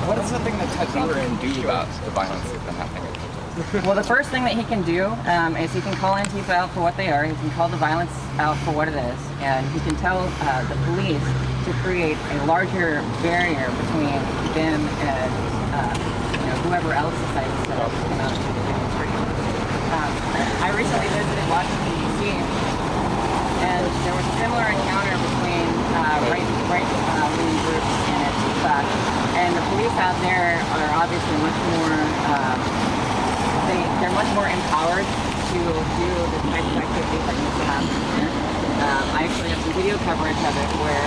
What is the thing that Ted Bundy can do about the violence that's been happening? Well, the first thing that he can do is he can call Antifa out for what they are. He can call the violence out for what it is, and he can tell the police to create a larger barrier between them and whoever else decides to come out and demonstrate. I recently visited Washington D.C. and there was a similar encounter between right-wing groups and Antifa, and the police out there are obviously much more. They're much more empowered to do the type of activities that used to happen here. I actually have some video coverage of it where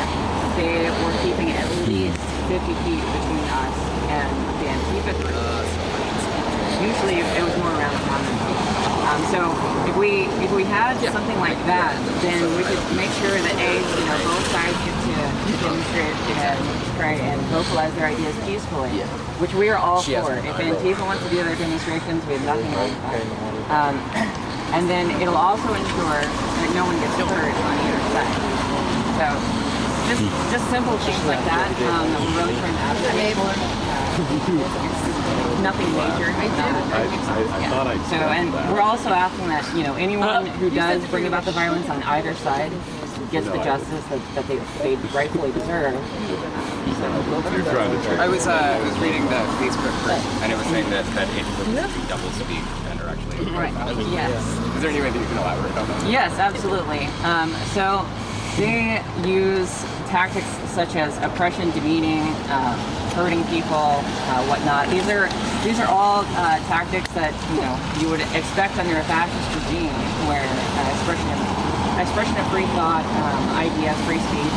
they were keeping at least 50 feet between us and the Antifa group. Usually it was more around 100 feet. So if we had something like that, then we could make sure that both sides get to demonstrate and try and vocalize their ideas peacefully, which we are all for. If Antifa wants to do their demonstrations, we have nothing wrong with that. And then it'll also ensure that no one gets hurt on either side. So just simple things like that that we're really trying to advocate for. Nothing major. So, and we're also asking that anyone who does bring about the violence on either side gets the justice that they rightfully deserve. I was reading the Facebook group, and it was saying that Antifa double speak and are actually right. Yes. Is there any way that you can elaborate on that? Yes, absolutely. So they use tactics such as oppression, demeaning, hurting people, whatnot. These are all tactics that you would expect under a fascist regime, where expression of free thought, ideas, free speech,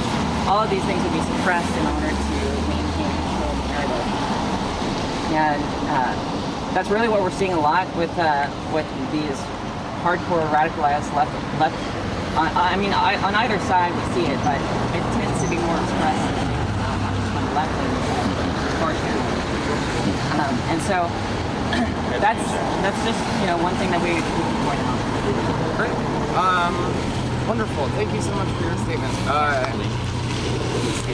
all of these things would be suppressed in order to maintain control of the narrative. And that's really what we're seeing a lot with these hardcore radicalized left. On either side we see it, but it tends to be more expressed on the left wing portion. And so that's just one thing that we can point out. Great. Wonderful. Thank you so much for your statements.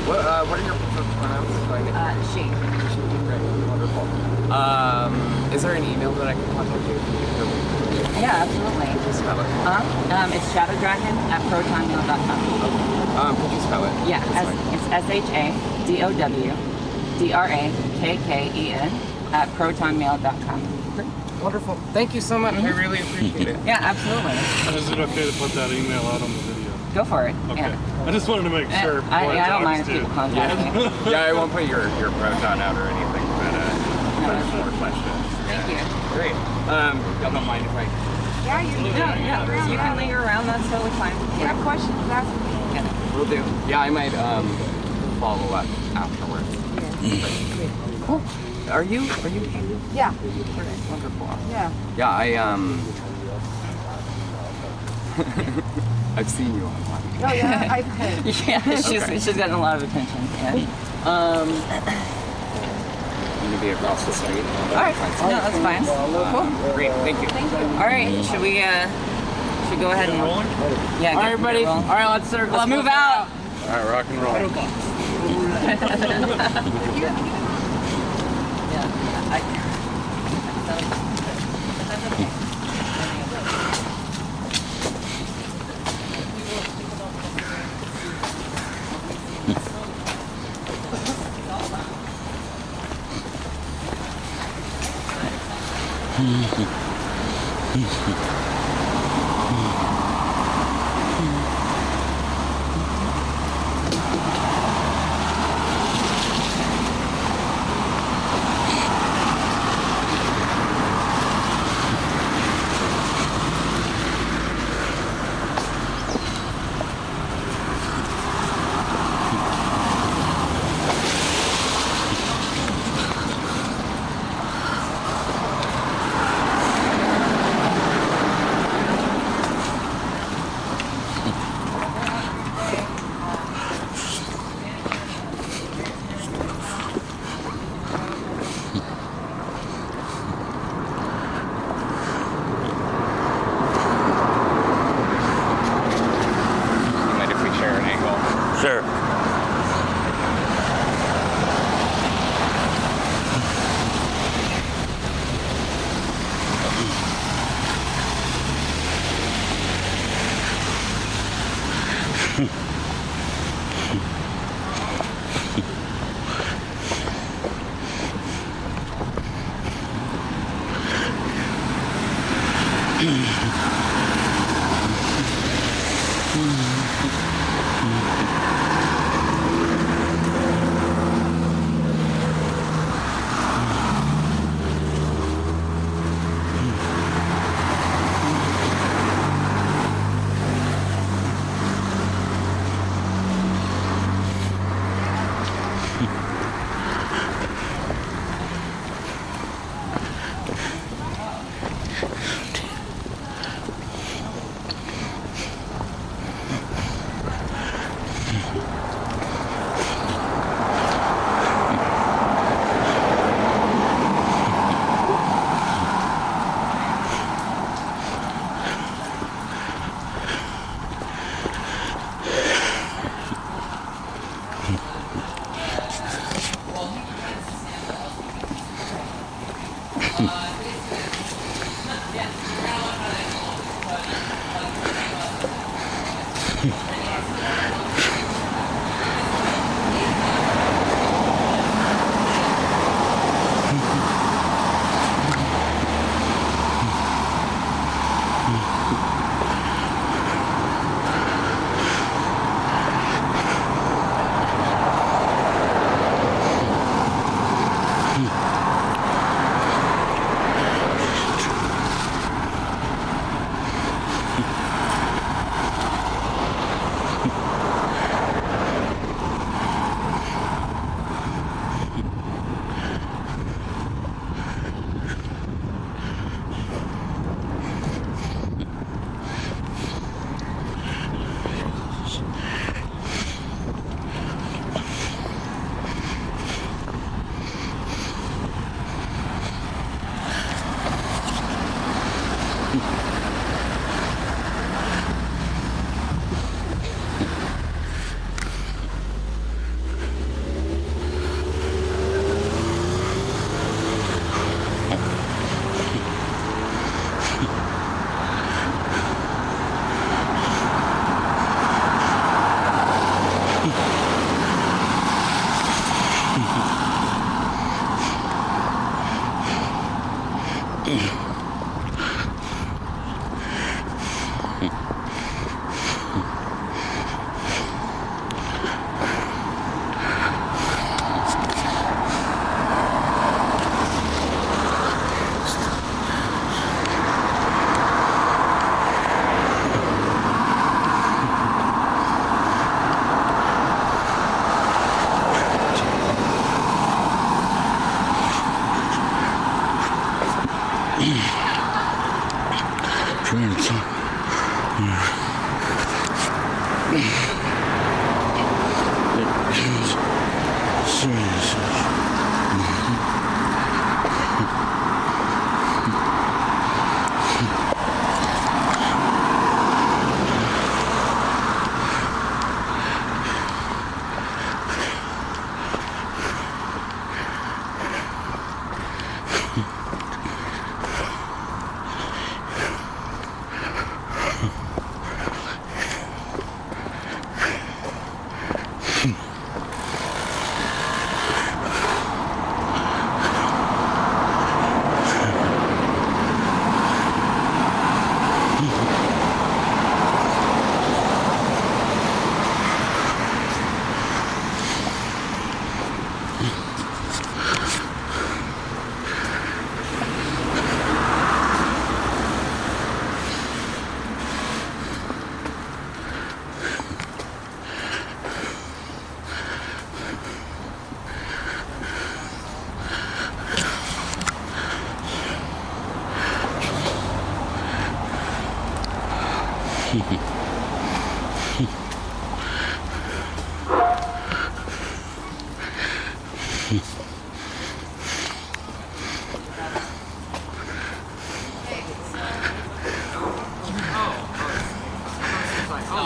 What are your pronouns? She. Great. Wonderful. Is there an email that I can contact you? Yeah, absolutely. Could you spell it? It's shadowdragon@protonmail.com. Could you spell it? Yeah, it's SHADOWDRAKKEN@protonmail.com. Wonderful. Thank you so much. I really appreciate it. Yeah, absolutely. Is it okay to put that email out on the video? Go for it. Okay. Yeah. I just wanted to make sure. I don't mind if people contact me. Yeah, I won't put your proton out or anything, but more questions. Thank you. Great. Y'all don't mind if I... Yeah, you can linger around. That's totally fine. If you have questions, ask me. Yeah. Will do. Yeah, I might follow up afterwards. Yeah. Cool. Are you? Yeah. Wonderful. Yeah. Yeah, I've seen you online. Oh yeah, I've heard. Yeah, she's gotten a lot of attention. Yeah. I'm gonna be across the street. All right. No, that's fine. Cool. Great. Thank you. All right. Should we go ahead and roll? Yeah. All right, buddy. All right, let's move out. All right, rock and roll.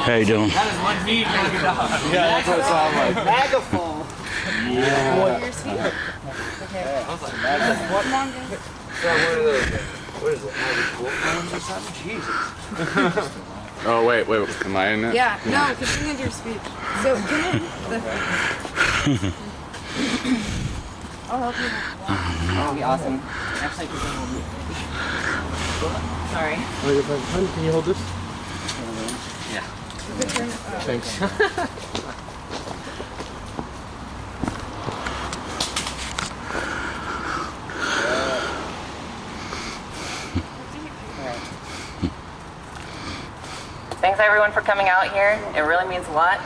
How you doing? That is one neat fucking dog. Yeah, that's what it sounded like. Megaphone. What is it? Wolf ones or something? Jesus. Oh, wait. Am I in it? Yeah, no, continue your speech. So, can I'll help you. That would be awesome. Actually, sorry. Oh, you're fine. Can you hold this? Yeah. Thanks. Thanks everyone for coming out here. It really means a lot.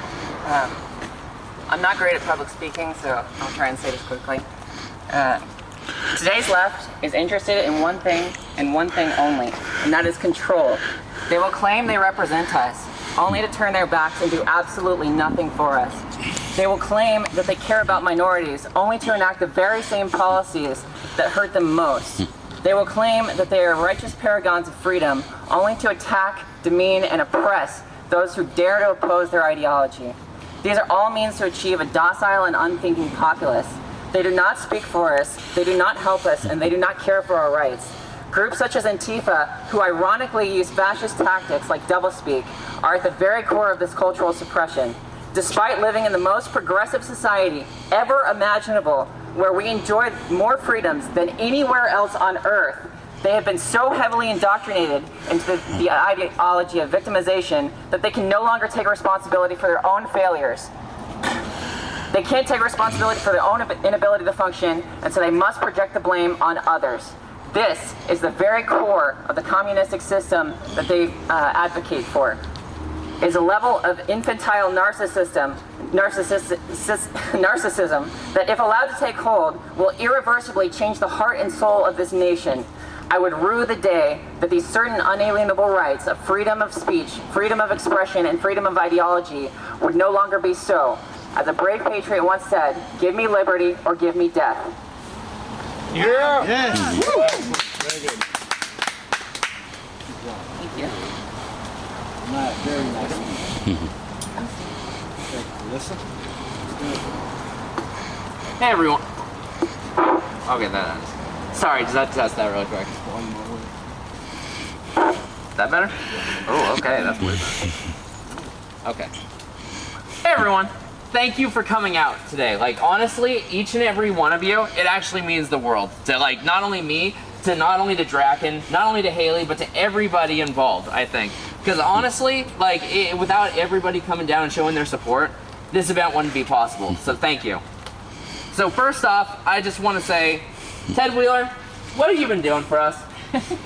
I'm not great at public speaking, so I'll try and say this quickly. Today's left is interested in one thing and one thing only, and that is control. They will claim they represent us, only to turn their backs and do absolutely nothing for us. They will claim that they care about minorities, only to enact the very same policies that hurt them most. They will claim that they are righteous paragons of freedom, only to attack, demean, and oppress those who dare to oppose their ideology. These are all means to achieve a docile and unthinking populace. They do not speak for us, they do not help us, and they do not care for our rights. Groups such as Antifa, who ironically use fascist tactics like doublespeak, are at the very core of this cultural suppression. Despite living in the most progressive society ever imaginable, where we enjoy more freedoms than anywhere else on earth, they have been so heavily indoctrinated into the ideology of victimization that they can no longer take responsibility for their own failures. They can't take responsibility for their own inability to function, and so they must project the blame on others. This is the very core of the communistic system that they advocate for. Is a level of infantile narcissism that, if allowed to take hold, will irreversibly change the heart and soul of this nation. I would rue the day that these certain unalienable rights of freedom of speech, freedom of expression, and freedom of ideology would no longer be so. As a brave patriot once said, give me liberty or give me death. Yeah. Yes. Very good. Thank you. Very nice. Listen. Hey everyone. Okay, that. Sorry, just had to test that really quick. That better? Oh, okay, that's way better. Okay. Hey everyone. Thank you for coming out today. Like, honestly, each and every one of you, it actually means the world. To, like, not only me, not only to Draken, not only to Haley, but to everybody involved, I think. Because honestly, like, without everybody coming down and showing their support, this event wouldn't be possible. So thank you. So first off, I just want to say, Ted Wheeler, what have you been doing for us?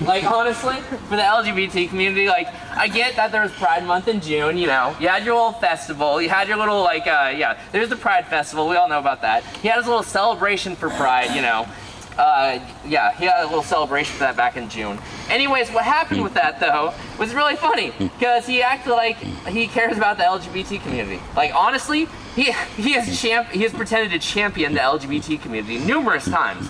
Like, honestly, for the LGBT community, like, I get that there was Pride Month in June, you know. You had your little festival, you had your little, like, yeah, there's the Pride Festival, we all know about that. He had his little celebration for Pride, you know. Yeah, he had a little celebration for that back in June. Anyways, what happened with that, though, was really funny, because he acted like he cares about the LGBT community. Like, honestly, he has pretended to champion the LGBT community numerous times.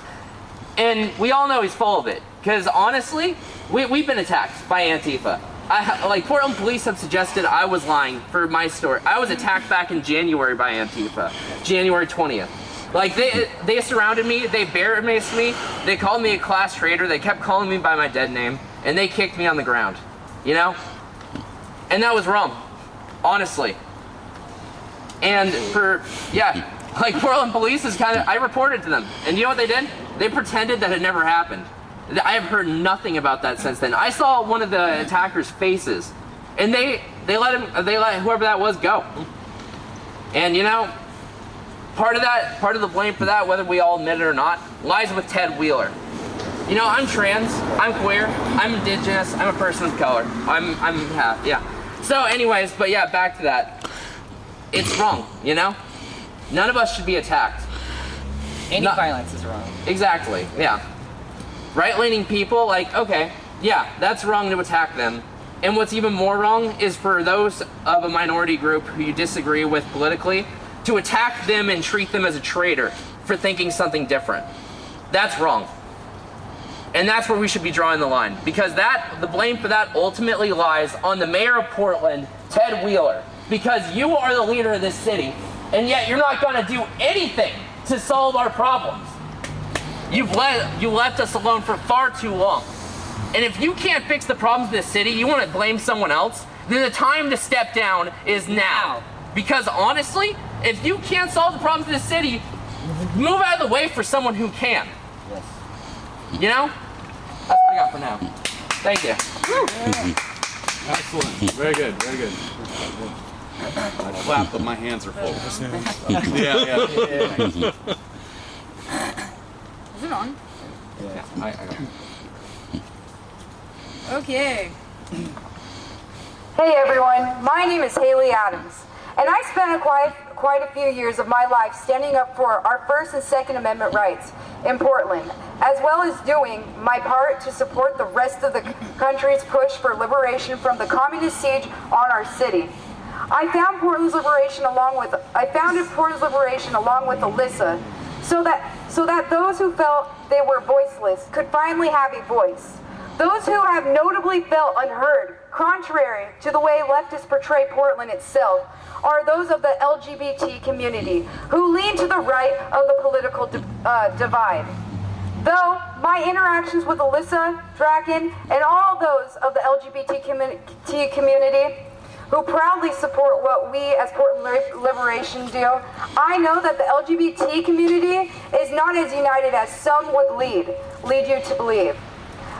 And we all know he's full of it. Because honestly, we've been attacked by Antifa. Like, Portland police have suggested I was lying for my story. I was attacked back in January by Antifa, January 20th. Like, they surrounded me, they bear-maced me, they called me a class traitor, they kept calling me by my dead name, and they kicked me on the ground, you know? And that was wrong, honestly. And yeah, like, Portland police is I reported to them, and you know what they did? They pretended that it never happened. I have heard nothing about that since then. I saw one of the attackers' faces, and they let whoever that was go. And you know, part of the blame for that, whether we all admit it or not, lies with Ted Wheeler. You know, I'm trans, I'm queer, I'm indigenous, I'm a person of color. I'm half, yeah. So anyways, but yeah, back to that. It's wrong, you know? None of us should be attacked. Any violence is wrong. Exactly, yeah. Right-leaning people, like, okay, yeah, that's wrong to attack them. And what's even more wrong is for those of a minority group who you disagree with politically, to attack them and treat them as a traitor for thinking something different. That's wrong. And that's where we should be drawing the line. Because the blame for that ultimately lies on the mayor of Portland, Ted Wheeler. Because you are the leader of this city, and yet you're not gonna do anything to solve our problems. You left us alone for far too long. And if you can't fix the problems in this city, you want to blame someone else, then the time to step down is now. Because honestly, if you can't solve the problems in this city, move out of the way for someone who can. Yes. You know? That's what I got for now. Thank you. Yeah. Excellent. Very good. Very good. I clap, but my hands are full. Yeah. Is it on? Yeah, I got it. Okay. Hey everyone, my name is Haley Adams, and I spent quite a few years of my life standing up for our First and Second Amendment rights in Portland, as well as doing my part to support the rest of the country's push for liberation from the communist siege on our city. I founded Portland's liberation along with Alyssa, so that those who felt they were voiceless could finally have a voice. Those who have notably felt unheard, contrary to the way leftists portray Portland itself, are those of the LGBT community who lean to the right of the political divide. Though my interactions with Alyssa, Draken, and all those of the LGBT community who proudly support what we as Portland Liberation do, I know that the LGBT community is not as united as some would lead you to believe.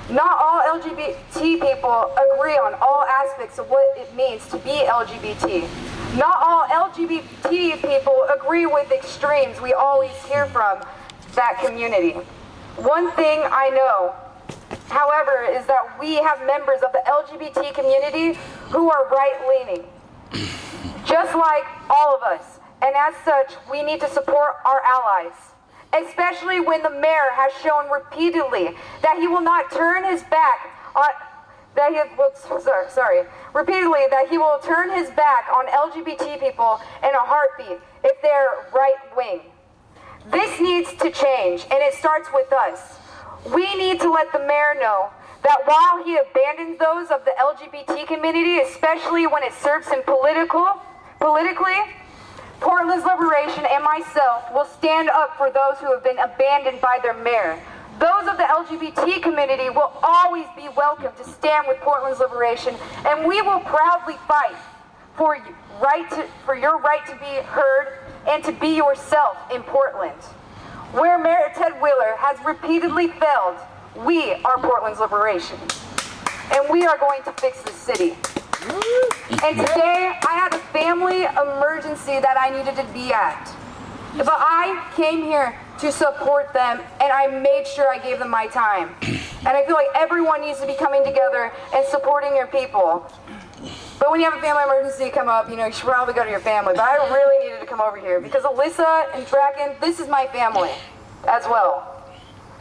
Not all LGBT people agree on all aspects of what it means to be LGBT. Not all LGBT people agree with extremes we always hear from that community. One thing I know, however, is that we have members of the LGBT community who are right-leaning, just like all of us. And as such, we need to support our allies, especially when the mayor has shown repeatedly that he will not turn his back on repeatedly that he will turn his back on LGBT people in a heartbeat if they're right-wing. This needs to change, and it starts with us. We need to let the mayor know that while he abandons those of the LGBT community, especially when it serves him politically, Portland's Liberation and myself will stand up for those who have been abandoned by their mayor. Those of the LGBT community will always be welcome to stand with Portland's Liberation, and we will proudly fight for your right to be heard and to be yourself in Portland. Where Mayor Ted Wheeler has repeatedly failed, we are Portland's Liberation, and we are going to fix the city. And today, I had a family emergency that I needed to be at. But I came here to support them, and I made sure I gave them my time. And I feel like everyone needs to be coming together and supporting your people. But when you have a family emergency come up, you should probably go to your family. But I really needed to come over here because Alyssa and Draken, this is my family as well.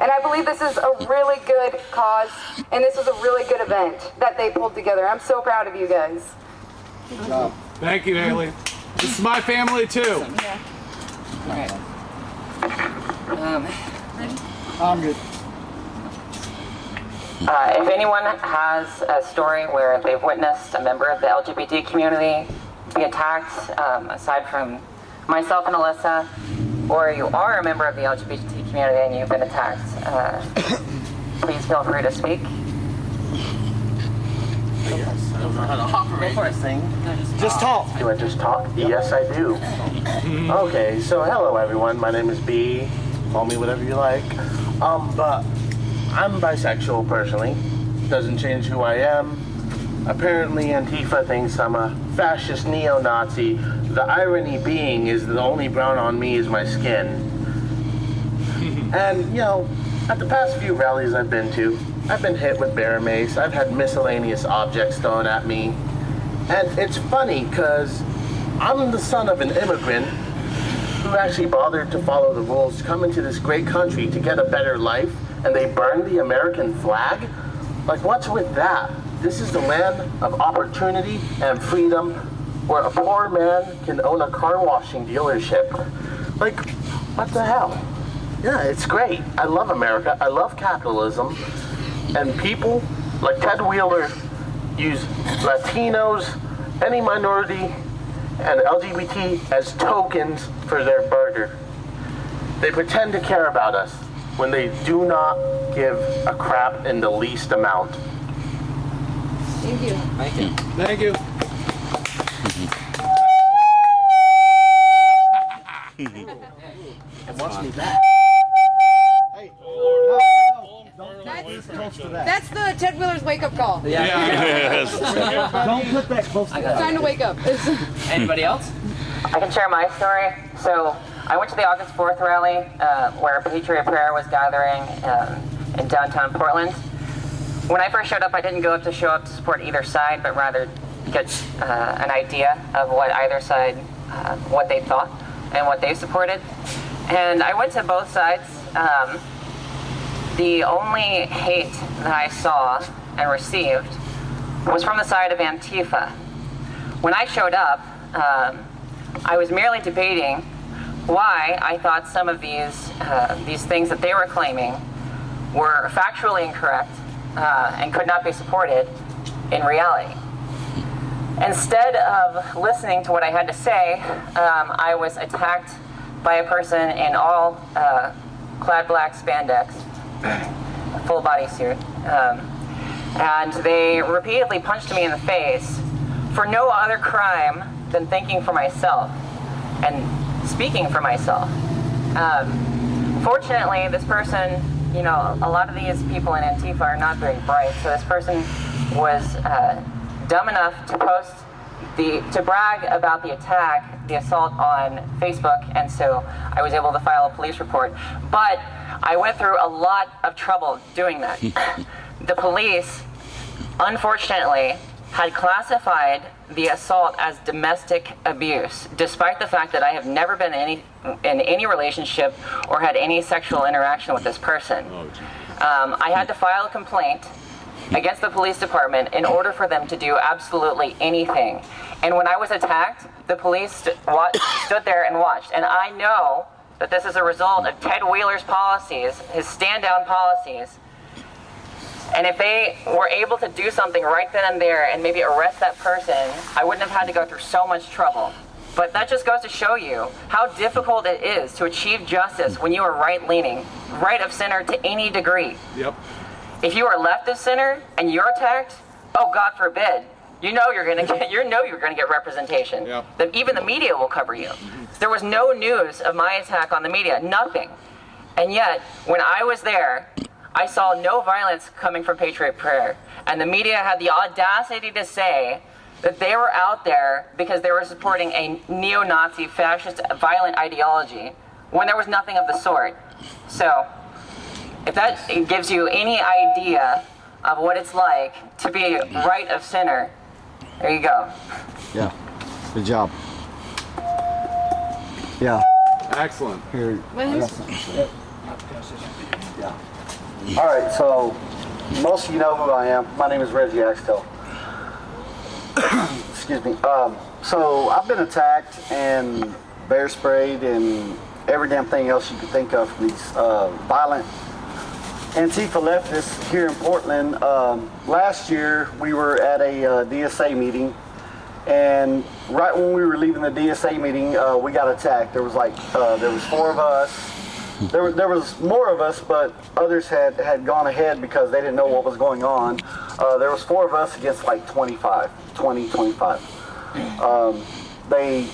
And I believe this is a really good cause, and this was a really good event that they pulled together. I'm so proud of you guys. Good job. Thank you, Haley. This is my family too. Yeah. Okay. I'm good. If anyone has a story where they've witnessed a member of the LGBT community be attacked, aside from myself and Alyssa, or you are a member of the LGBT community and you've been attacked, please feel free to speak. I don't know how to Go operate. for it, sing. No, Just talk. Do I just talk? Yes, I do. Okay, so hello everyone. My name is B. Call me whatever you like. But I'm bisexual personally. Doesn't change who I am. Apparently Antifa thinks I'm a fascist neo-Nazi. The irony being is the only brown on me is my skin. And, at the past few rallies I've been to, I've been hit with bear mace. I've had miscellaneous objects thrown at me. And it's funny because I'm the son of an immigrant who actually bothered to follow the rules to come into this great country to get a better life, and they burned the American flag? Like, what's with that? This is the land of opportunity and freedom where a poor man can own a car washing dealership. Like, what the hell? Yeah, it's great. I love America. I love capitalism. And people like Ted Wheeler use Latinos, any minority, and LGBT as tokens for their burger. They pretend to care about us when they do not give a crap in the least amount. Thank you. Thank you. Thank you. It wants me back. Hey. That's the Ted Wheeler's wake-up call. Yeah. Don't put that close to that. Time to wake up. Anybody else? I can share my story. So I went to the August 4th rally where Patriot Prayer was gathering in downtown Portland. When I first showed up, I didn't go up to support either side, but rather get an idea of what either side, what they thought and what they supported. And I went to both sides. The only hate that I saw and received was from the side of Antifa. When I showed up, I was merely debating why I thought some of these things that they were claiming were factually incorrect and could not be supported in reality. Instead of listening to what I had to say, I was attacked by a person in all clad black spandex, full body suit, and they repeatedly punched me in the face for no other crime than thinking for myself and speaking for myself. Fortunately, this person, you know, a lot of these people in Antifa are not very bright, so this person was dumb enough to post to brag about the attack, the assault on Facebook, and so I was able to file a police report. But I went through a lot of trouble doing that. The police, unfortunately, had classified the assault as domestic abuse, despite the fact that I have never been in any relationship or had any sexual interaction with this person. I had to file a complaint against the police department in order for them to do absolutely anything. And when I was attacked, the police stood there and watched. And I know that this is a result of Ted Wheeler's policies, his stand-down policies. And if they were able to do something right then and there and maybe arrest that person, I wouldn't have had to go through so much trouble. But that just goes to show you how difficult it is to achieve justice when you are right-leaning, right of center to any degree. Yep. If you are left of center and you're attacked, oh God forbid, you know you're gonna get representation. Yep. Even the media will cover you. There was no news of my attack on the media, nothing. And yet, when I was there, I saw no violence coming from Patriot Prayer. And the media had the audacity to say that they were out there because they were supporting a neo-Nazi, fascist, violent ideology, when there was nothing of the sort. So, if that gives you any idea of what it's like to be right of center, there you go. Yeah, good job. Yeah. Excellent. Here. Yeah. All right, so most of you know who I am. My name is Reggie Axtell. Excuse me. So I've been attacked and bear sprayed and every damn thing else you could think of from these violent Antifa leftists here in Portland. Last year we were at a DSA meeting, and right when we were leaving the DSA meeting, we got attacked. There was there was 4 of us. There was more of us, but others had gone ahead because they didn't know what was going on. There was 4 of us against like 20, 25. They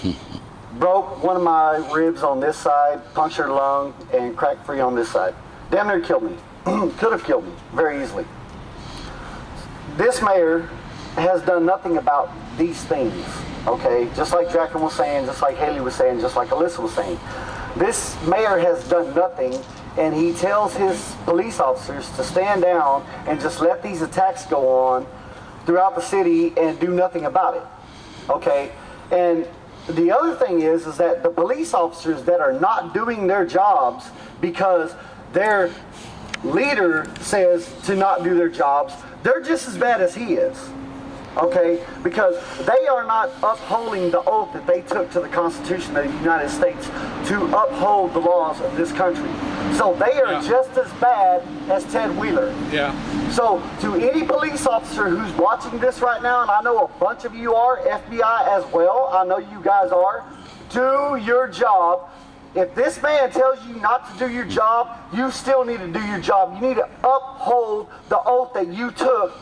broke one of my ribs on this side, punctured a lung, and cracked free on this side. Damn near killed me. Could have killed me very easily. This mayor has done nothing about these things, okay? Just like Jacqueline was saying, just like Haley was saying, just like Alyssa was saying. This mayor has done nothing, and he tells his police officers to stand down and just let these attacks go on throughout the city and do nothing about it, okay? And the other thing is that the police officers that are not doing their jobs because their leader says to not do their jobs, they're just as bad as he is, okay? Because they are not upholding the oath that they took to the Constitution of the United States to uphold the laws of this country. So they are just as bad as Ted Wheeler. Yeah. So to any police officer who's watching this right now, and I know a bunch of you are, FBI as well, I know you guys are, do your job. If this man tells you not to do your job, you still need to do your job. You need to uphold the oath that you took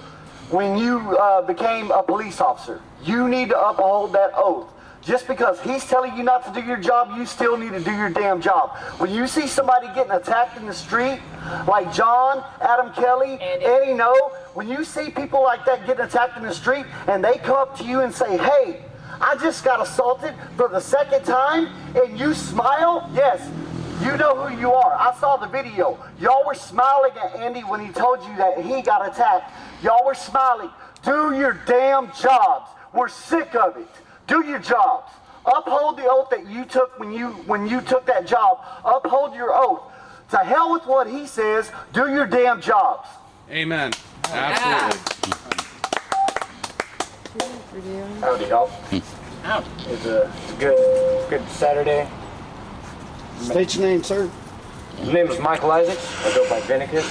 when you became a police officer. You need to uphold that oath. Just because he's telling you not to do your job, you still need to do your damn job. When you see somebody getting attacked in the street, like John, Adam Kelly, Eddie No, when you see people like that getting attacked in the street and they come up to you and say, hey, I just got assaulted for the 2nd time, and you smile, yes, you know who you are. I saw the video. Y'all were smiling at Andy when he told you that he got attacked. Y'all were smiling. Do your damn jobs. We're sick of it. Do your jobs. Uphold the oath that you took when you took that job. Uphold your oath. To hell with what he says. Do your damn jobs. Amen. Absolutely. Howdy, y'all. It's a good Saturday. State your name, sir. My name is Michael Isaacs. I go by Vinicus.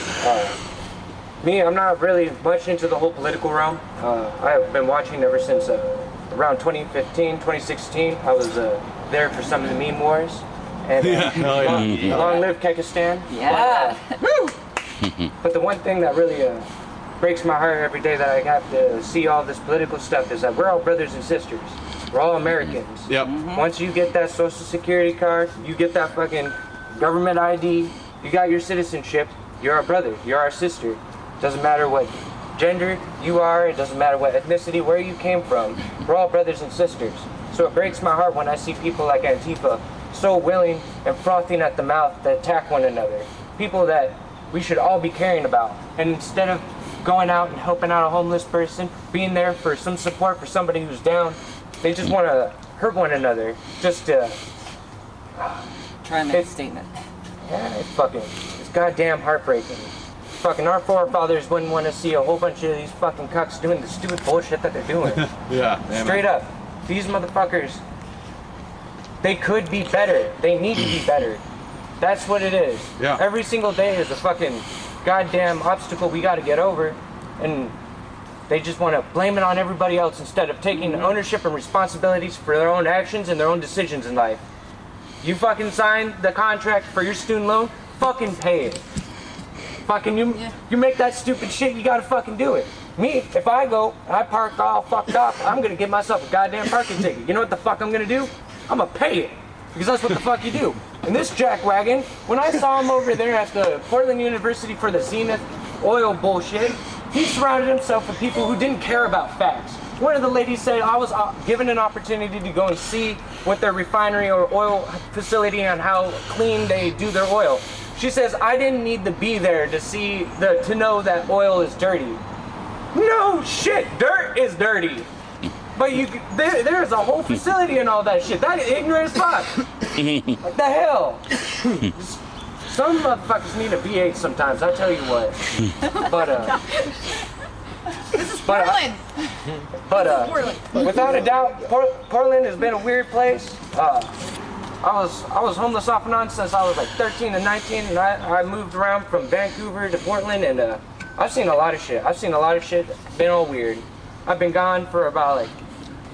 Me, I'm not really much into the whole political realm. I've been watching ever since around 2015, 2016. I was there for some of the meme wars. And long live Kekistan. Yeah. But the one thing that really breaks my heart every day that I have to see all this political stuff is that we're all brothers and sisters. We're all Americans. Yep. Once you get that social security card, you get that fucking government ID, you got your citizenship, you're our brother, you're our sister. Doesn't matter what gender you are, it doesn't matter what ethnicity, where you came from. We're all brothers and sisters. So it breaks my heart when I see people like Antifa so willing and frothing at the mouth to attack one another. People that we should all be caring about. And instead of going out and helping out a homeless person, being there for some support for somebody who's down, they just want to hurt one another. Just to try and make a statement. Yeah, it's goddamn heartbreaking. Fucking our forefathers wouldn't want to see a whole bunch of these fucking cucks doing the stupid bullshit that they're doing. Yeah. Straight up. These motherfuckers, they could be better. They need to be better. That's what it is. Yeah. Every single day is a fucking goddamn obstacle we gotta get over, and they just want to blame it on everybody else instead of taking ownership and responsibilities for their own actions and their own decisions in life. You fucking signed the contract for your student loan, fucking pay it. Fucking you make that stupid shit, you gotta fucking do it. Me, if I go and I park all fucked up, I'm gonna give myself a goddamn parking ticket. You know what the fuck I'm gonna do? I'm gonna pay it. Because that's what the fuck you do. And this jackwagon, when I saw him over there at the Portland University for the Zenith oil bullshit, he surrounded himself with people who didn't care about facts. One of the ladies said I was given an opportunity to go and see what their refinery or oil facility and how clean they do their oil. She says I didn't need to be there to know that oil is dirty. No shit, dirt is dirty. But there's a whole facility and all that shit. That is ignorant as fuck. What the hell? Some motherfuckers need a V8 sometimes, I tell you what. But This is Portland. Without a doubt, Portland has been a weird place. I was homeless off and on since I was like 13 and 19, and I moved around from Vancouver to Portland, and I've seen a lot of shit. Been all weird. I've been gone for about like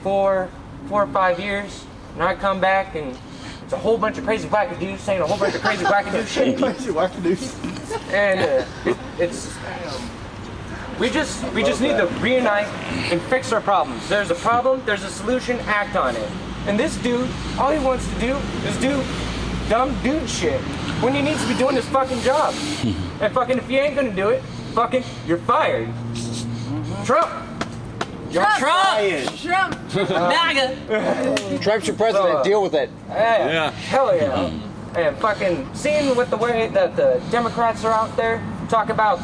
four or 5 years, and I come back and it's a whole bunch of crazy wackadoos saying a whole bunch of crazy wackadoo shit. And we just need to reunite and fix our problems. There's a problem, there's a solution, act on it. And this dude, all he wants to do is do dumb dude shit when he needs to be doing his fucking job. And fucking if you ain't gonna do it, fucking you're fired. Trump. Trump. MAGA. Trump's your president. Deal with it. Yeah. Hell yeah. And fucking seeing with the way that the Democrats are out there talk about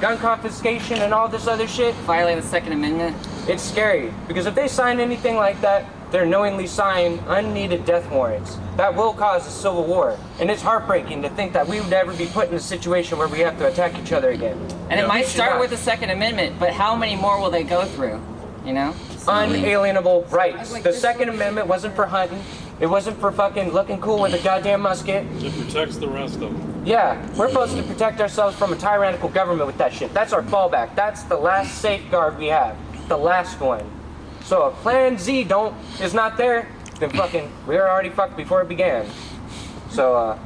gun confiscation and all this other shit, Violating the Second Amendment. it's scary. Because if they sign anything like that, they're knowingly signing unneeded death warrants. That will cause a civil war. And it's heartbreaking to think that we would ever be put in a situation where we have to attack each other again. And it might start with the Second Amendment, but how many more will they go through? You know? Unalienable rights. The Second Amendment wasn't for hunting. It wasn't for fucking looking cool with a goddamn musket. It protects the rest of them. Yeah, we're supposed to protect ourselves from a tyrannical government with that shit. That's our fallback. That's the last safeguard we have. The last one. So if Plan Z is not there, then fucking we're already fucked before it began. So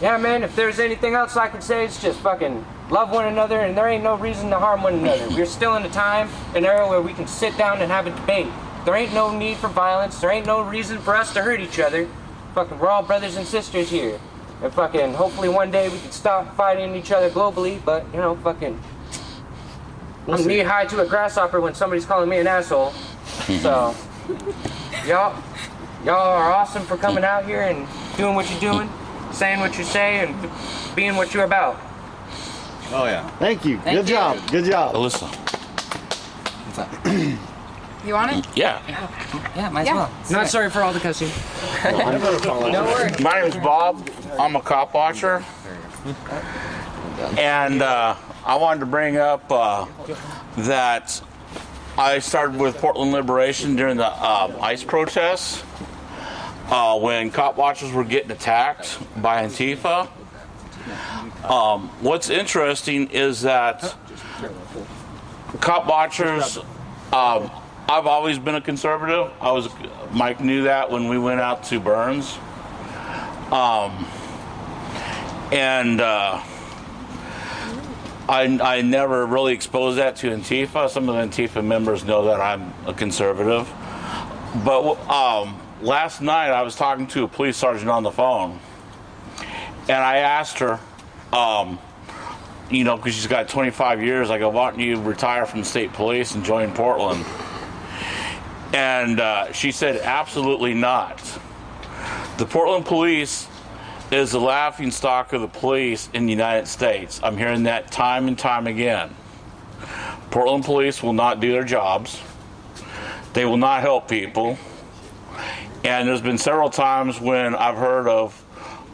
yeah, man, if there's anything else I could say, it's just fucking love one another, and there ain't no reason to harm one another. We're still in a time, an era where we can sit down and have a debate. There ain't no need for violence. There ain't no reason for us to hurt each other. Fucking, we're all brothers and sisters here. And fucking, hopefully one day we can stop fighting each other globally, but, you know, fucking, I'm knee high to a grasshopper when somebody's calling me an asshole. So, y'all are awesome for coming out here and doing what you're doing, saying what you say, and being what you're about. Oh yeah. Thank you. Good job. Good job. Alyssa. What's up? You want it? Yeah. Yeah, might as well. Not sorry for all the cussing. No worries. My name is Bob. I'm a cop watcher. And I wanted to bring up that I started with Portland Liberation during the ICE protests when cop watchers were getting attacked by Antifa. What's interesting is that cop watchers, I've always been a conservative. Mike knew that when we went out to Burns. I never really exposed that to Antifa. Some of the Antifa members know that I'm a conservative. But last night I was talking to a police sergeant on the phone, and I asked her, because she's got 25 years, I go, why don't you retire from the state police and join Portland? And she said, absolutely not. The Portland police is the laughingstock of the police in the United States. I'm hearing that time and time again. Portland police will not do their jobs. They will not help people. And there's been several times when I've heard of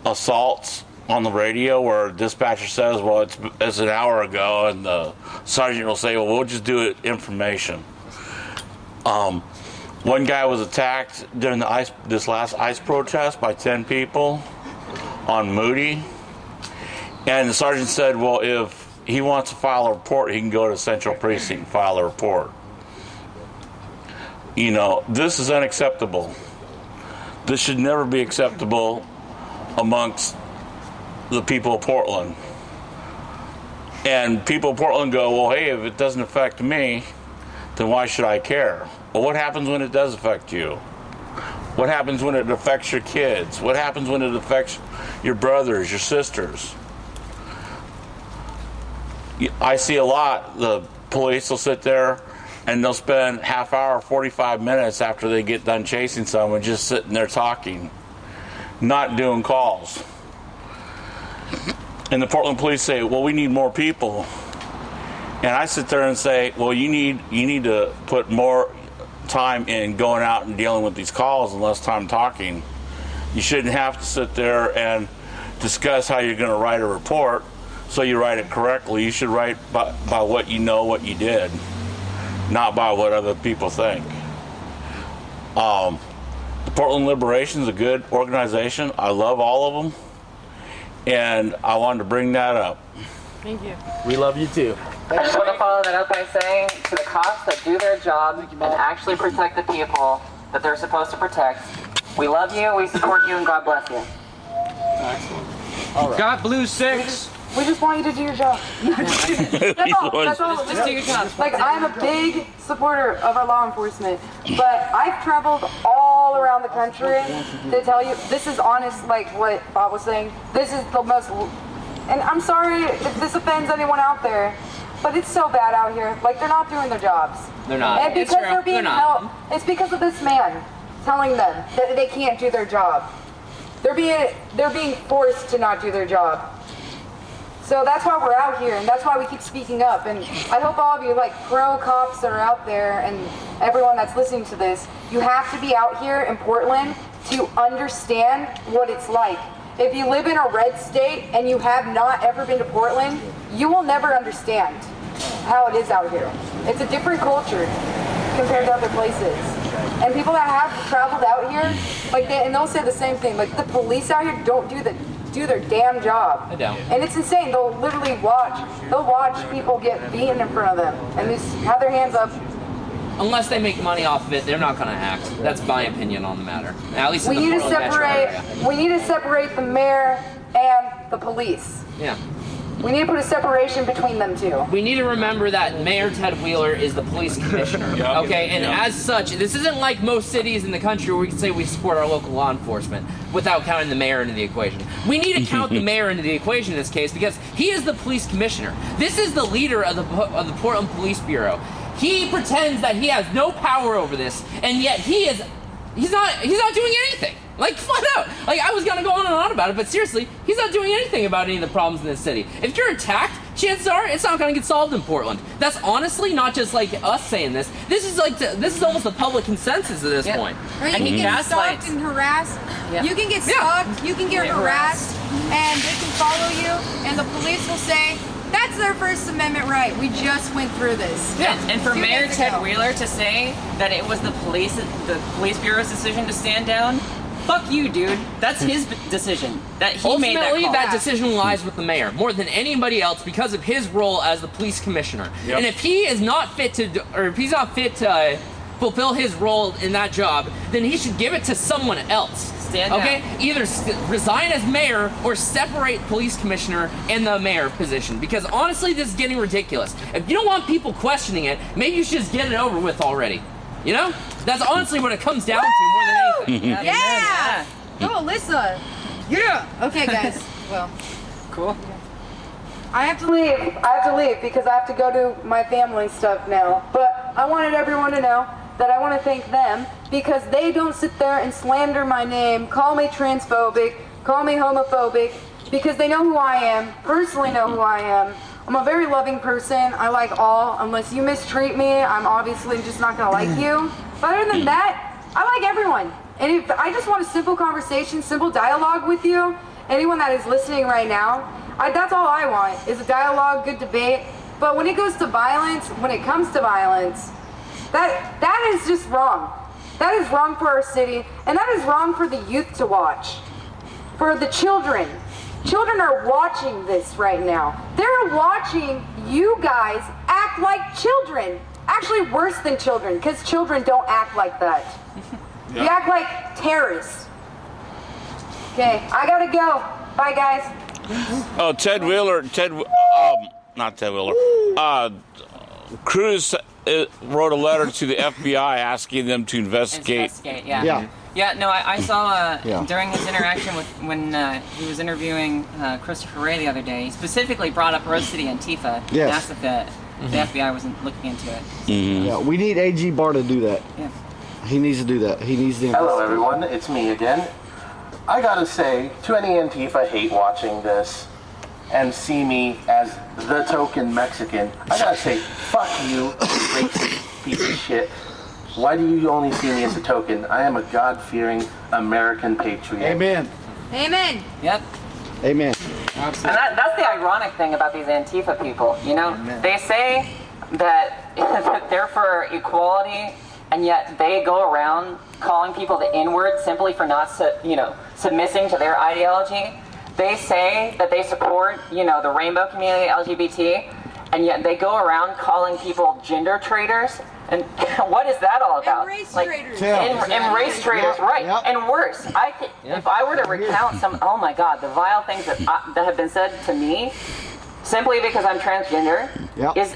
assaults on the radio where a dispatcher says, well, it's an hour ago, and the sergeant will say, well, we'll just do it information. One guy was attacked during this last ICE protest by 10 people on Moody, and the sergeant said, well, if he wants to file a report, he can go to Central Precinct and file a report. This is unacceptable. This should never be acceptable amongst the people of Portland. And people of Portland go, well, hey, if it doesn't affect me, then why should I care? Well, what happens when it does affect you? What happens when it affects your kids? What happens when it affects your brothers, your sisters? I see a lot. The police will sit there and they'll spend half hour, 45 minutes after they get done chasing someone just sitting there talking, not doing calls. And the Portland police say, well, we need more people. And I sit there and say, well, you need to put more time in going out and dealing with these calls and less time talking. You shouldn't have to sit there and discuss how you're going to write a report so you write it correctly. You should write by what you know, what you did, not by what other people think. The Portland Liberation is a good organization. I love all of them, and I wanted to bring that up. Thank you. We love you too. I just want to follow that up by saying to the cops that do their job and actually protect the people that they're supposed to protect, we love you, we support you, and God bless you. Excellent. All right. Got Blue 6. We just want you to do your job. That's all. Just do your job. Like, I'm a big supporter of our law enforcement, but I've traveled all around the country to tell you, this is honest, like what Bob was saying. This is the most, and I'm sorry if this offends anyone out there, but it's so bad out here. Like, they're not doing their jobs. They're not. And because they're being held, it's because of this man telling them that they can't do their job. They're being forced to not do their job. So that's why we're out here, and that's why we keep speaking up. And I hope all of you, like pro-cops that are out there and everyone that's listening to this, you have to be out here in Portland to understand what it's like. If you live in a red state and you have not ever been to Portland, you will never understand how it is out here. It's a different culture compared to other places. And people that have traveled out here, and they'll say the same thing, like the police out here don't do their damn job. They don't. And it's insane. They'll literally watch people get beaten in front of them and just have their hands up. Unless they make money off of it, they're not going to act. That's my opinion on the matter. At least in We the need to Portland metro area. separate the mayor and the police. Yeah. We need to put a separation between them two. We need to remember that Mayor Ted Wheeler is the police commissioner. Okay, and as such, this isn't like most cities in the country where we can say we support our local law enforcement without counting the mayor into the equation. We need to count the mayor into the equation in this case because he is the police commissioner. This is the leader of the Portland Police Bureau. He pretends that he has no power over this, and yet he's not doing anything. Like, flat out. Like, I was gonna go on and on about it, but seriously, he's not doing anything about any of the problems in this city. If you're attacked, chances are it's not gonna get solved in Portland. That's honestly not just like us saying this. This is almost the public consensus at this point. Or you can get stalked and harassed. Yeah. You can get stalked, you can get harassed, and they can follow you, and the police will say, that's their First Amendment right. We just went through this. Yeah. And for 2 Mayor days Ted ago. Wheeler to say that it was the police bureau's decision to stand down, fuck you, dude. That's his decision. That he made that Ultimately, call. that decision lies with the mayor more than anybody else because of his role as the police commissioner. Yep. And if he is not fit to, or if he's not fit to fulfill his role in that job, then he should give it to someone else. Stand okay? down. Either resign as mayor or separate police commissioner and the mayor position. Because honestly, this is getting ridiculous. If you don't want people questioning it, maybe you should just get it over with already. You know? That's honestly what it comes down to more than anything. Yeah! Go, Alyssa! Yeah! Okay, guys. Well. Cool. I have to leave. Because I have to go do my family stuff now. But I wanted everyone to know that I want to thank them because they don't sit there and slander my name, call me transphobic, call me homophobic, because they know who I am, personally know who I am. I'm a very loving person. I like all. Unless you mistreat me, I'm obviously just not gonna like you. But other than that, I like everyone. And if I just want a simple conversation, simple dialogue with you, anyone that is listening right now, that's all I want, is a dialogue, good debate. But when it goes to violence, when it comes to violence, that is just wrong. That is wrong for our city, and that is wrong for the youth to watch. For the children. Children are watching this right now. They're watching you guys act like children. Actually worse than children, because children don't act like that. You act like terrorists. Okay, I gotta go. Bye, guys. Oh, Cruz wrote a letter to the FBI asking them to investigate. Yeah, no, I saw during his interaction with when he was interviewing Christopher Wray the other day, he specifically brought up Rose City Antifa and asked if the FBI wasn't looking into it. Yeah, we need AG Barr to do that. Yeah. He needs to do that. He needs to. Hello, everyone. It's me again. I gotta say, to any Antifa hate watching this and see me as the token Mexican, I gotta say, fuck you, racist piece of shit. Why do you only see me as a token? I am a God-fearing American patriot. Amen. Amen. Yep. Amen. And that's the ironic thing about these Antifa people, you know? They say that they're for equality, and yet they go around calling people the N-word simply for not, submissing to their ideology. They say that they support, the rainbow community, LGBT, and yet they go around calling people gender traitors. And what is that all about? And race traitors. And race traitors, right? And worse, if I were to recount some, oh my God, the vile things that have been said to me, simply because I'm transgender, is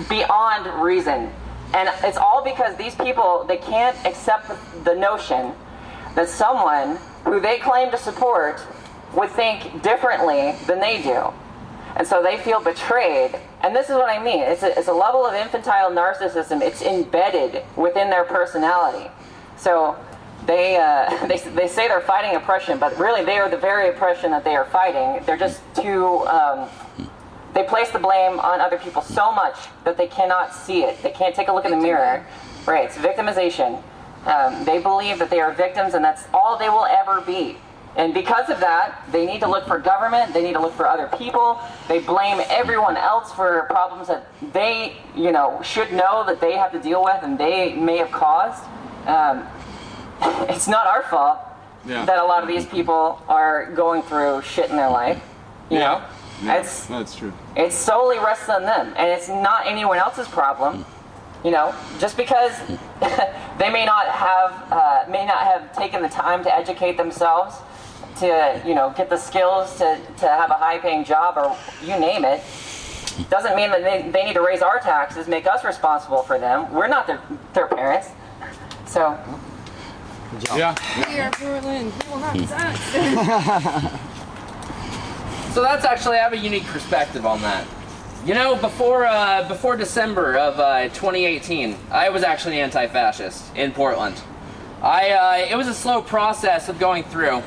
beyond reason. And it's all because these people, they can't accept the notion that someone who they claim to support would think differently than they do. And so they feel betrayed. And this is what I mean. It's a level of infantile narcissism. It's embedded within their personality. So they say they're fighting oppression, but really they are the very oppression that they are fighting. They're just too... they place the blame on other people so much that they cannot see it. They can't take a look in the mirror. Right, it's victimization. They believe that they are victims and that's all they will ever be. And because of that, they need to look for government, they need to look for other people. They blame everyone else for problems that they, should know that they have to deal with and they may have caused. It's not our fault that a lot of these people are going through shit in their life. You know? That's true. It solely rests on them, and it's not anyone else's problem. Just because they may not have taken the time to educate themselves, to get the skills to have a high-paying job or you name it, doesn't mean that they need to raise our taxes, make us responsible for them. We're not their parents. So. Good job. Yeah. We are Portland. We will have sex. So that's actually, I have a unique perspective on that. Before December of 2018, I was actually anti-fascist in Portland. It was a slow process of going through.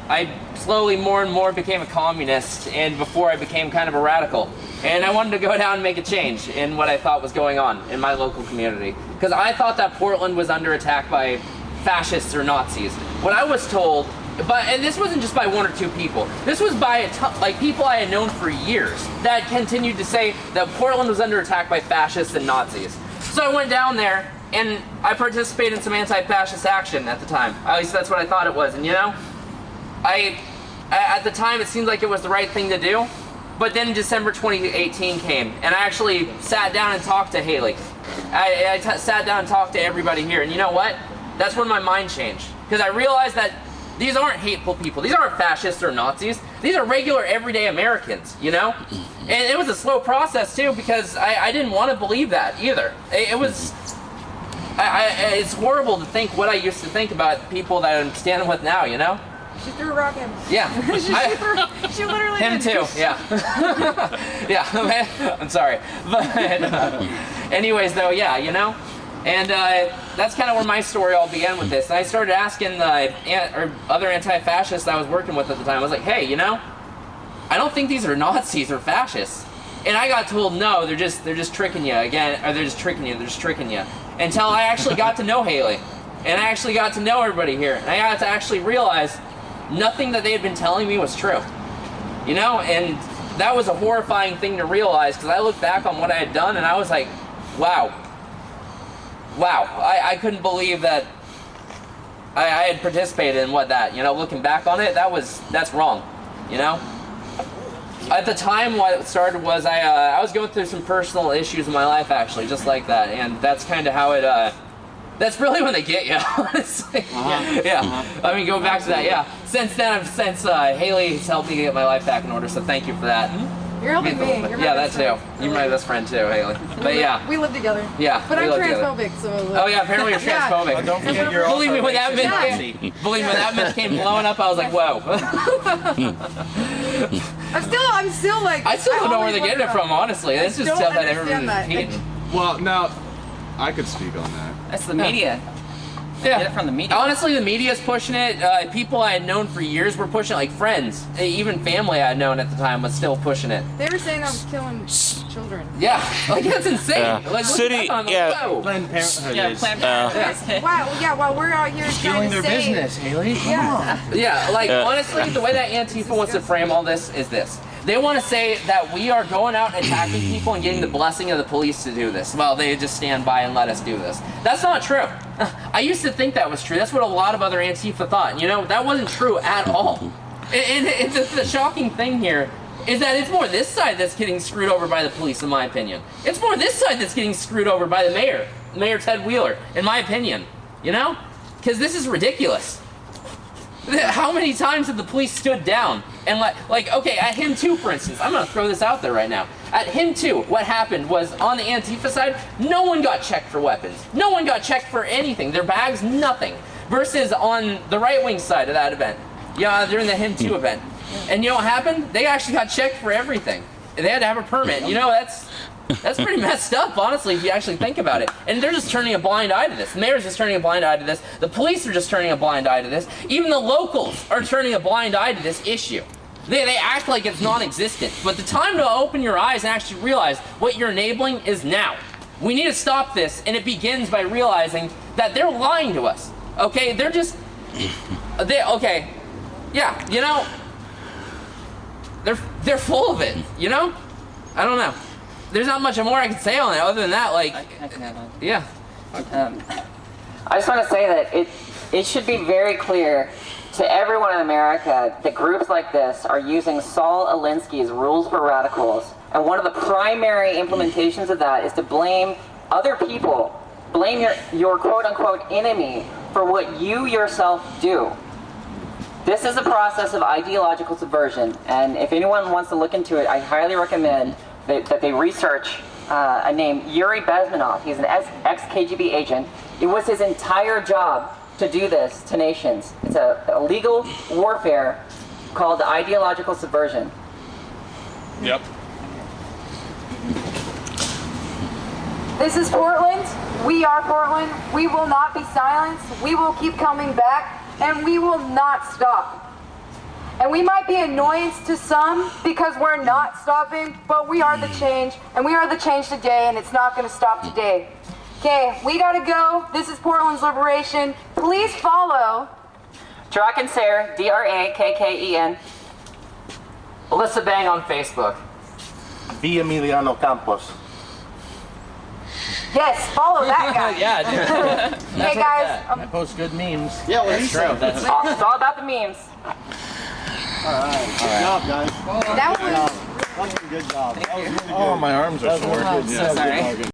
I slowly more and more became a communist, and before I became kind of a radical. And I wanted to go down and make a change in what I thought was going on in my local community. Because I thought that Portland was under attack by fascists or Nazis. What I was told, and this wasn't just by one or two people, this was by people I had known for years that continued to say that Portland was under attack by fascists and Nazis. So I went down there, and I participated in some anti-fascist action at the time. At least that's what I thought it was. And you know, at the time it seemed like it was the right thing to do. But then December 2018 came, and I actually sat down and talked to Haley. I sat down and talked to everybody here, and you know what? That's when my mind changed. Because I realized that these aren't hateful people. These aren't fascists or Nazis. These are regular, everyday Americans, you know? And it was a slow process, too, because I didn't want to believe that, either. It was... it's horrible to think what I used to think about people that I'm standing with now, you know? She threw a rock at him. Yeah. She literally Him did. too, yeah. Yeah, I'm sorry. But anyways, though, yeah, you know? And that's kind of where my story all began with this. And I started asking other anti-fascists I was working with at the time. I was like, hey, you know, I don't think these are Nazis or fascists. And I got told, no, they're just tricking you again, or they're just tricking you. Until I actually got to know Haley. And I actually got to know everybody here. And I got to actually realize nothing that they had been telling me was true. You know, and that was a horrifying thing to realize, because I looked back on what I had done and I was like, wow. I couldn't believe that I had participated in looking back on it, that's wrong, you know? At the time, what started was I was going through some personal issues in my life, actually, just like that, and that's kind of how it, that's really when they get you, honestly. Yeah. I mean, going back to that, yeah. Since then, Haley has helped me get my life back in order, so thank you for that. You're helping me. You're my yeah, best that friend. too. You're my best friend too, Haley. But yeah. We live together. Yeah. But we I'm live together. transphobic, so. Oh yeah, apparently you're Yeah. transphobic. Oh, don't forget you're Believe me, also when that racist. myth believe me, when that myth came blowing up, I was like, whoa. I'm still like. I still don't know where always they're getting it wonder from, honestly. That's just don't stuff that understand everyone's that. repeating. Well, now, I could speak on that. That's the media. Yeah. Get it from the media. Honestly, the media's pushing it. People I had known for years were pushing it, like friends. Even family I had known at the time was still pushing it. They were saying I was killing children. Yeah, like that's insane. Yeah. Like, City- I'm like, yeah. whoa. Planned Parenthood Yeah, is. Planned Parenthood. While we're out here Stealing trying their to save. business, Haley. Come Yeah. on. Yeah, like Yeah. honestly, the way that Antifa wants to frame all this is this. They want to say that we are going out and attacking people and getting the blessing of the police to do this. Well, they just stand by and let us do this. That's not true. I used to think that was true. That's what a lot of other Antifa thought. You know, that wasn't true at all. And the shocking thing here is that it's more this side that's getting screwed over by the police, in my opinion. It's more this side that's getting screwed over by the mayor, Mayor Ted Wheeler, in my opinion. You know? Because this is ridiculous. How many times have the police stood down and like okay, at him too, for instance, I'm gonna throw this out there right now. At him too, what happened was on the Antifa side, no one got checked for weapons. No one got checked for anything. Their bags, nothing. Versus on the right wing side of that event, yeah, during the him too event. And you know what happened? They actually got checked for everything. They had to have a permit. You know, that's pretty messed up, honestly, if you actually think about it. And they're just turning a blind eye to this. The mayor's just turning a blind eye to this. The police are just turning a blind eye to this. Even the locals are turning a blind eye to this issue. They act like it's non-existent. But the time to open your eyes and actually realize what you're enabling is now. We need to stop this, and it begins by realizing that they're lying to us. Okay? They're just... okay. Yeah, you know... They're full of it, you know? I don't know. There's not much more I can say on it other than that, like, yeah. I just want to say that it should be very clear to everyone in America that groups like this are using Saul Alinsky's Rules for Radicals, and one of the primary implementations of that is to blame other people, blame your quote-unquote enemy for what you yourself do. This is a process of ideological subversion, and if anyone wants to look into it, I highly recommend that they research a name, Yuri Bezmenov. He's an ex-KGB agent. It was his entire job to do this to nations. It's a legal warfare called ideological subversion. Yep. This is Portland. We are Portland. We will not be silenced. We will keep coming back, and we will not stop. And we might be annoyance to some because we're not stopping, but we are the change, and we are the change today, and it's not going to stop today. Okay, we gotta go. This is Portland's Liberation. Please follow Draken Sayre, DRAKKEN. Alyssa Bang on Facebook. V. Emiliano Campos. Yes, follow that guy. Yeah, dude. Hey guys, I post good memes. Yeah, what he said. That's It's all about the memes. All right. Good job, guys. That was Fucking good job. That was really good. Oh, my arms are sore. Good. So sorry.